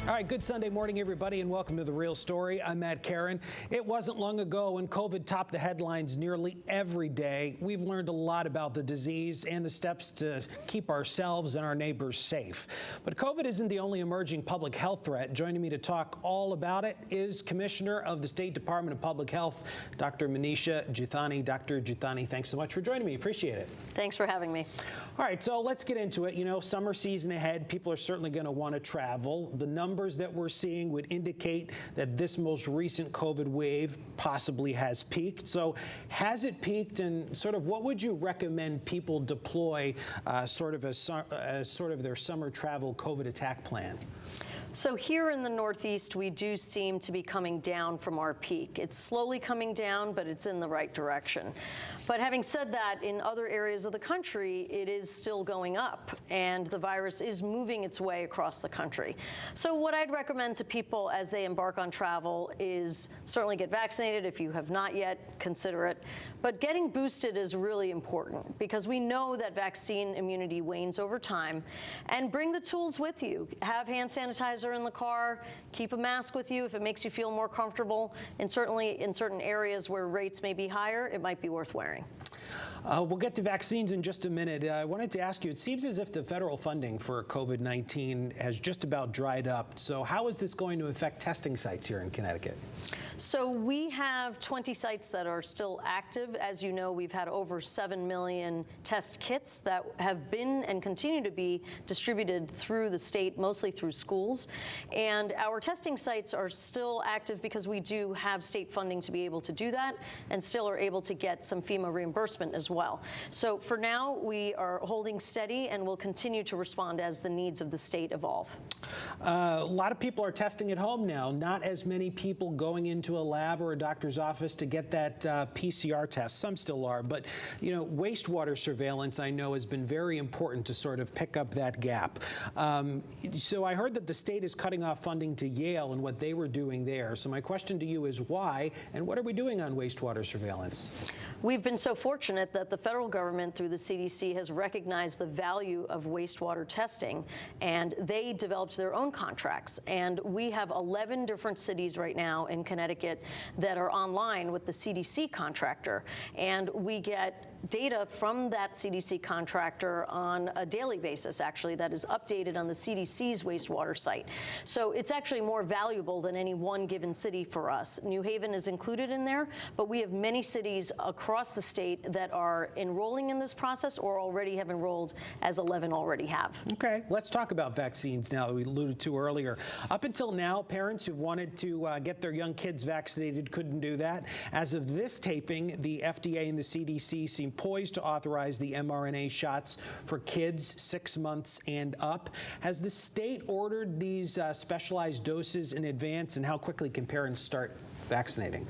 All right, good Sunday morning, everybody, and welcome to The Real Story. I'm Matt Caron. It wasn't long ago when COVID topped the headlines nearly every day. We've learned a lot about the disease and the steps to keep ourselves and our neighbors safe. But COVID isn't the only emerging public health threat. Joining me to talk all about it is Commissioner of the State Department of Public Health, Dr. Manish Juthani. Dr. Juthani, thanks so much for joining me. Appreciate it. Thanks for having me. All right, so let's get into it. You know, summer season ahead, people are certainly going to want to travel. The numbers that we're seeing would indicate that this most recent COVID wave possibly has peaked. So has it peaked, and sort of what would you recommend people deploy sort of their summer travel COVID attack plan? So here in the Northeast, we do seem to be coming down from our peak. It's slowly coming down, but it's in the right direction. But having said that, in other areas of the country, it is still going up, and the virus is moving its way across the country. So what I'd recommend to people as they embark on travel is certainly get vaccinated. If you have not yet, consider it. But getting boosted is really important because we know that vaccine immunity wanes over time. And bring the tools with you. Have hand sanitizer in the car, keep a mask with you if it makes you feel more comfortable, and certainly in certain areas where rates may be higher, it might be worth wearing. We'll get to vaccines in just a minute. I wanted to ask you, it seems as if the federal funding for COVID-19 has just about dried up. So how is this going to affect testing sites here in Connecticut? So we have 20 sites that are still active. As you know, we've had over 7 million test kits that have been and continue to be distributed through the state, mostly through schools. And our testing sites are still active because we do have state funding to be able to do that, and still are able to get some FEMA reimbursement as well. So for now, we are holding steady and will continue to respond as the needs of the state evolve. A lot of people are testing at home now. Not as many people going into a lab or a doctor's office to get that PCR test. Some still are, but you know, wastewater surveillance, I know, has been very important to sort of pick up that gap. So I heard that the state is cutting off funding to Yale and what they were doing there. So my question to you is why, and what are we doing on wastewater surveillance? We've been so fortunate that the federal government through the CDC has recognized the value of wastewater testing, and they developed their own contracts. And we have 11 different cities right now in Connecticut that are online with the CDC contractor, and we get data from that CDC contractor on a daily basis, actually, that is updated on the CDC's wastewater site. So it's actually more valuable than any one given city for us. New Haven is included in there, but we have many cities across the state that are enrolling in this process or already have enrolled, as 11 already have. Okay, let's talk about vaccines now that we alluded to earlier. Up until now, parents who've wanted to get their young kids vaccinated couldn't do that. As of this taping, the FDA and the CDC seem poised to authorize the mRNA shots for kids 6 months and up. Has the state ordered these specialized doses in advance, and how quickly can parents start vaccinating?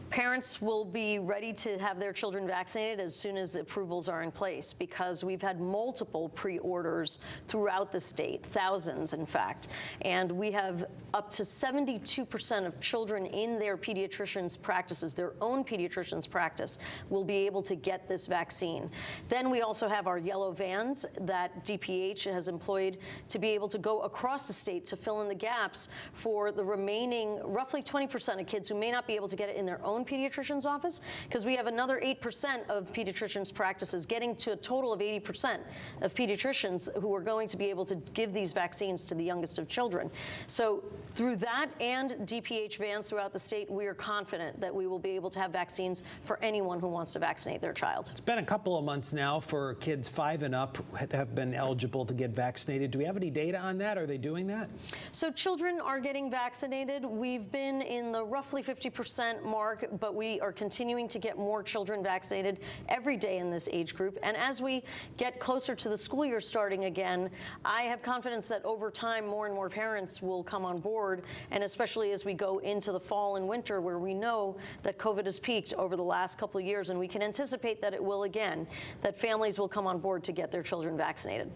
Parents will be ready to have their children vaccinated as soon as the approvals are in place, because we've had multiple pre-orders throughout the state, thousands in fact, and we have up to 72% of children in their pediatrician's practices, their own pediatrician's practice, will be able to get this vaccine. Then we also have our yellow vans that DPH has employed to be able to go across the state to fill in the gaps for the remaining roughly 20% of kids who may not be able to get it in their own pediatrician's office, because we have another 8% of pediatricians' practices, getting to a total of 80% of pediatricians who are going to be able to give these vaccines to the youngest of children. So through that and DPH vans throughout the state, we are confident that we will be able to have vaccines for anyone who wants to vaccinate their child. It's been a couple of months now for kids 5 and up have been eligible to get vaccinated. Do we have any data on that? Are they doing that? So children are getting vaccinated. We've been in the roughly 50% mark, but we are continuing to get more children vaccinated every day in this age group. And as we get closer to the school year starting again, I have confidence that over time more and more parents will come on board, and especially as we go into the fall and winter, where we know that COVID has peaked over the last couple of years, and we can anticipate that it will again, that families will come on board to get their children vaccinated.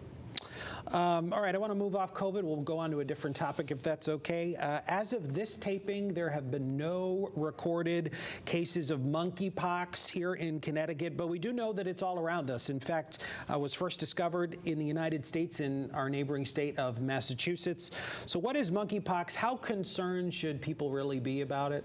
All right, I want to move off COVID. We'll go on to a different topic if that's okay. As of this taping, there have been no recorded cases of monkeypox here in Connecticut, but we do know that it's all around us. In fact, was first discovered in the United States in our neighboring state of Massachusetts. So what is monkeypox? How concerned should people really be about it?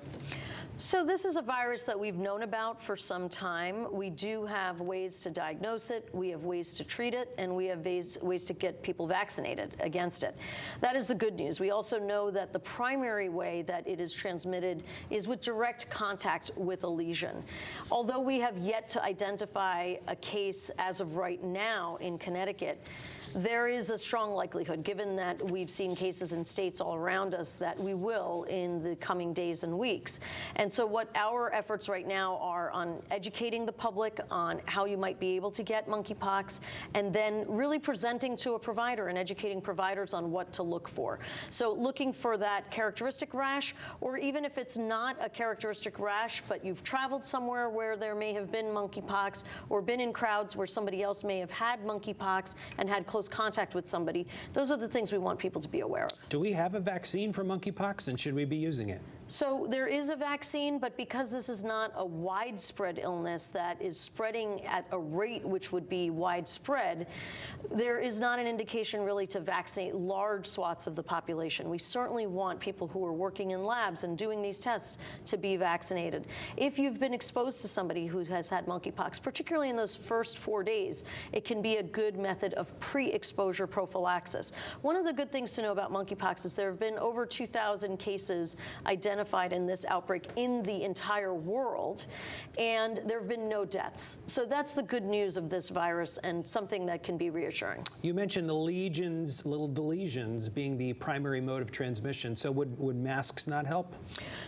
So this is a virus that we've known about for some time. We do have ways to diagnose it, we have ways to treat it, and we have ways to get people vaccinated against it. That is the good news. We also know that the primary way that it is transmitted is with direct contact with a lesion. Although we have yet to identify a case as of right now in Connecticut, there is a strong likelihood, given that we've seen cases in states all around us, that we will in the coming days and weeks. And so what our efforts right now are on educating the public on how you might be able to get monkeypox, and then really presenting to a provider and educating providers on what to look for. So looking for that characteristic rash, or even if it's not a characteristic rash, but you've traveled somewhere where there may have been monkeypox, or been in crowds where somebody else may have had monkeypox and had close contact with somebody, those are the things we want people to be aware of. Do we have a vaccine for monkeypox, and should we be using it? So there is a vaccine, but because this is not a widespread illness that is spreading at a rate which would be widespread, there is not an indication really to vaccinate large swaths of the population. We certainly want people who are working in labs and doing these tests to be vaccinated. If you've been exposed to somebody who has had monkeypox, particularly in those first 4 days, it can be a good method of pre-exposure prophylaxis. One of the good things to know about monkeypox is there have been over 2,000 cases identified in this outbreak in the entire world, and there have been no deaths. So that's the good news of this virus, and something that can be reassuring. You mentioned the lesions being the primary mode of transmission. So would masks not help?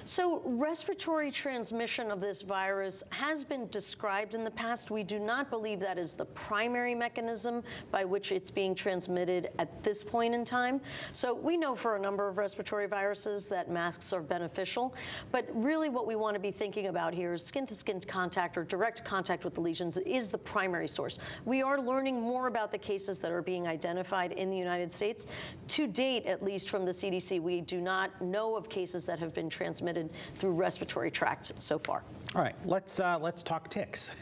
So respiratory transmission of this virus has been described in the past. We do not believe that is the primary mechanism by which it's being transmitted at this point in time. So we know for a number of respiratory viruses that masks are beneficial, but really what we want to be thinking about here is skin-to-skin contact or direct contact with the lesions is the primary source. We are learning more about the cases that are being identified in the United States. To date, at least from the CDC, we do not know of cases that have been transmitted through respiratory tract so far. All right, let's talk ticks.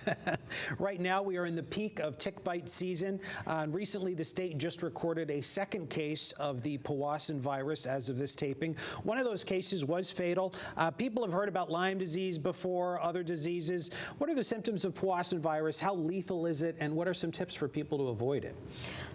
Right now, we are in the peak of tick bite season. Recently, the state just recorded a second case of the Powassan virus as of this taping. One of those cases was fatal. People have heard about Lyme disease before, other diseases. What are the symptoms of Powassan virus? How lethal is it? And what are some tips for people to avoid it?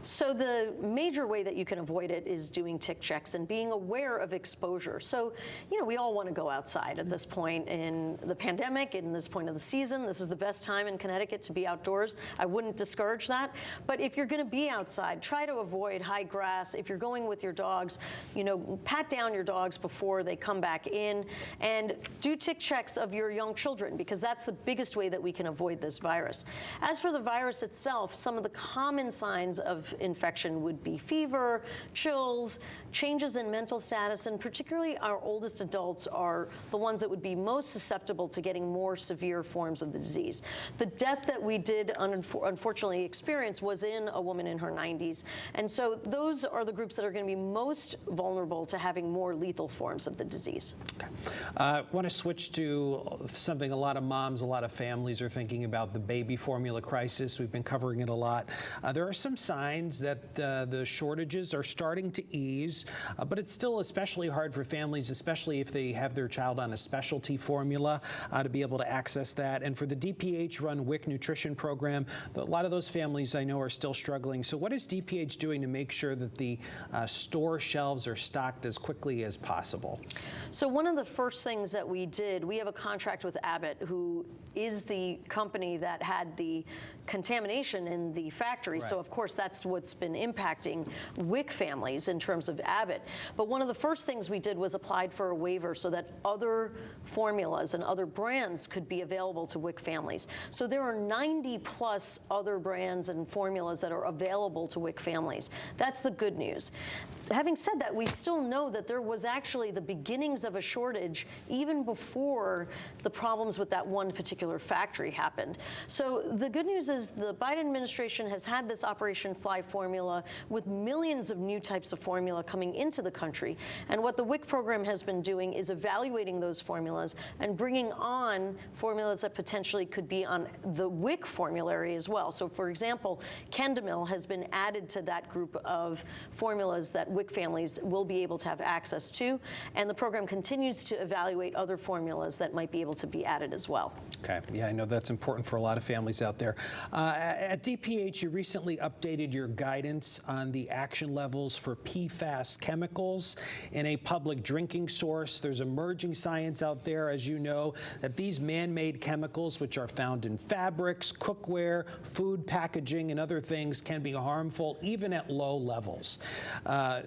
So the major way that you can avoid it is doing tick checks and being aware of exposure. So, you know, we all want to go outside at this point in the pandemic, in this point of the season. This is the best time in Connecticut to be outdoors. I wouldn't discourage that. But if you're going to be outside, try to avoid high grass. If you're going with your dogs, you know, pat down your dogs before they come back in, and do tick checks of your young children, because that's the biggest way that we can avoid this virus. As for the virus itself, some of the common signs of infection would be fever, chills, changes in mental status, and particularly our oldest adults are the ones that would be most susceptible to getting more severe forms of the disease. The death that we did unfortunately experience was in a woman in her 90s, and so those are the groups that are going to be most vulnerable to having more lethal forms of the disease. Okay. I want to switch to something a lot of moms, a lot of families are thinking about, the baby formula crisis. We've been covering it a lot. There are some signs that the shortages are starting to ease, but it's still especially hard for families, especially if they have their child on a specialty formula, to be able to access that. And for the DPH-run WIC nutrition program, a lot of those families I know are still struggling. So what is DPH doing to make sure that the store shelves are stocked as quickly as possible? So one of the first things that we did, we have a contract with Abbott, who is the company that had the contamination in the factory. Right. So of course that's what's been impacting WIC families in terms of Abbott. But one of the first things we did was applied for a waiver so that other formulas and other brands could be available to WIC families. So there are 90 plus other brands and formulas that are available to WIC families. That's the good news. Having said that, we still know that there was actually the beginnings of a shortage even before the problems with that one particular factory happened. So the good news is the Biden administration has had this Operation Fly formula with millions of new types of formula coming into the country. And what the WIC program has been doing is evaluating those formulas and bringing on formulas that potentially could be on the WIC formulary as well. So for example, Kendamil has been added to that group of formulas that WIC families will be able to have access to. And the program continues to evaluate other formulas that might be able to be added as well. Okay, yeah, I know that's important for a lot of families out there. At DPH, you recently updated your guidance on the action levels for PFAS chemicals in a public drinking source. There's emerging science out there, as you know, that these man-made chemicals, which are found in fabrics, cookware, food packaging, and other things, can be harmful even at low levels.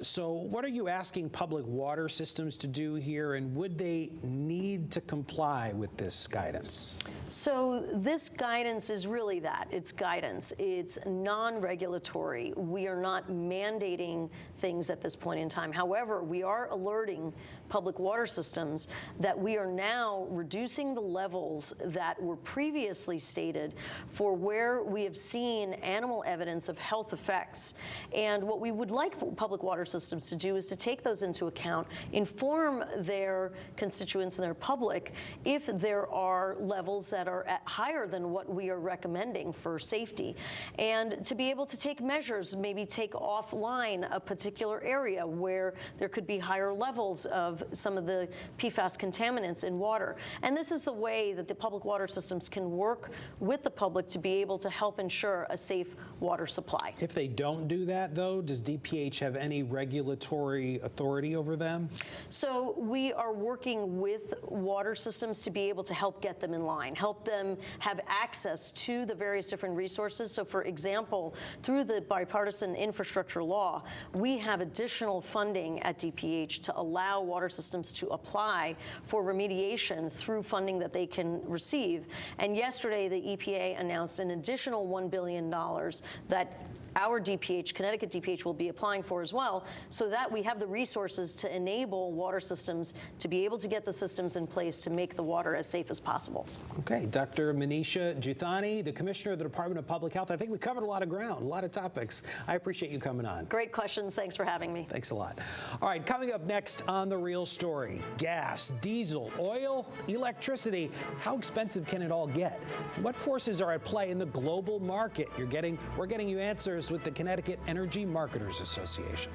So what are you asking public water systems to do here, and would they need to comply with this guidance? So this guidance is really that. It's guidance. It's non-regulatory. We are not mandating things at this point in time. However, we are alerting public water systems that we are now reducing the levels that were previously stated for where we have seen animal evidence of health effects. And what we would like public water systems to do is to take those into account, inform their constituents and their public if there are levels that are higher than what we are recommending for safety, and to be able to take measures, maybe take offline a particular area where there could be higher levels of some of the PFAS contaminants in water. And this is the way that the public water systems can work with the public to be able to help ensure a safe water supply. If they don't do that, though, does DPH have any regulatory authority over them? So we are working with water systems to be able to help get them in line, help them have access to the various different resources. So for example, through the bipartisan infrastructure law, we have additional funding at DPH to allow water systems to apply for remediation through funding that they can receive. And yesterday, the EPA announced an additional $1 billion that our DPH, Connecticut DPH, will be applying for as well, so that we have the resources to enable water systems to be able to get the systems in place to make the water as safe as possible. Okay, Dr. Manish Juthani, the Commissioner of the Department of Public Health. I think we covered a lot of ground, a lot of topics. I appreciate you coming on. Great questions. Thanks for having me. Thanks a lot. All right, coming up next on The Real Story, gas, diesel, oil, electricity. How expensive can it all get? What forces are at play in the global market? We're getting you answers with the Connecticut Energy Marketers Association.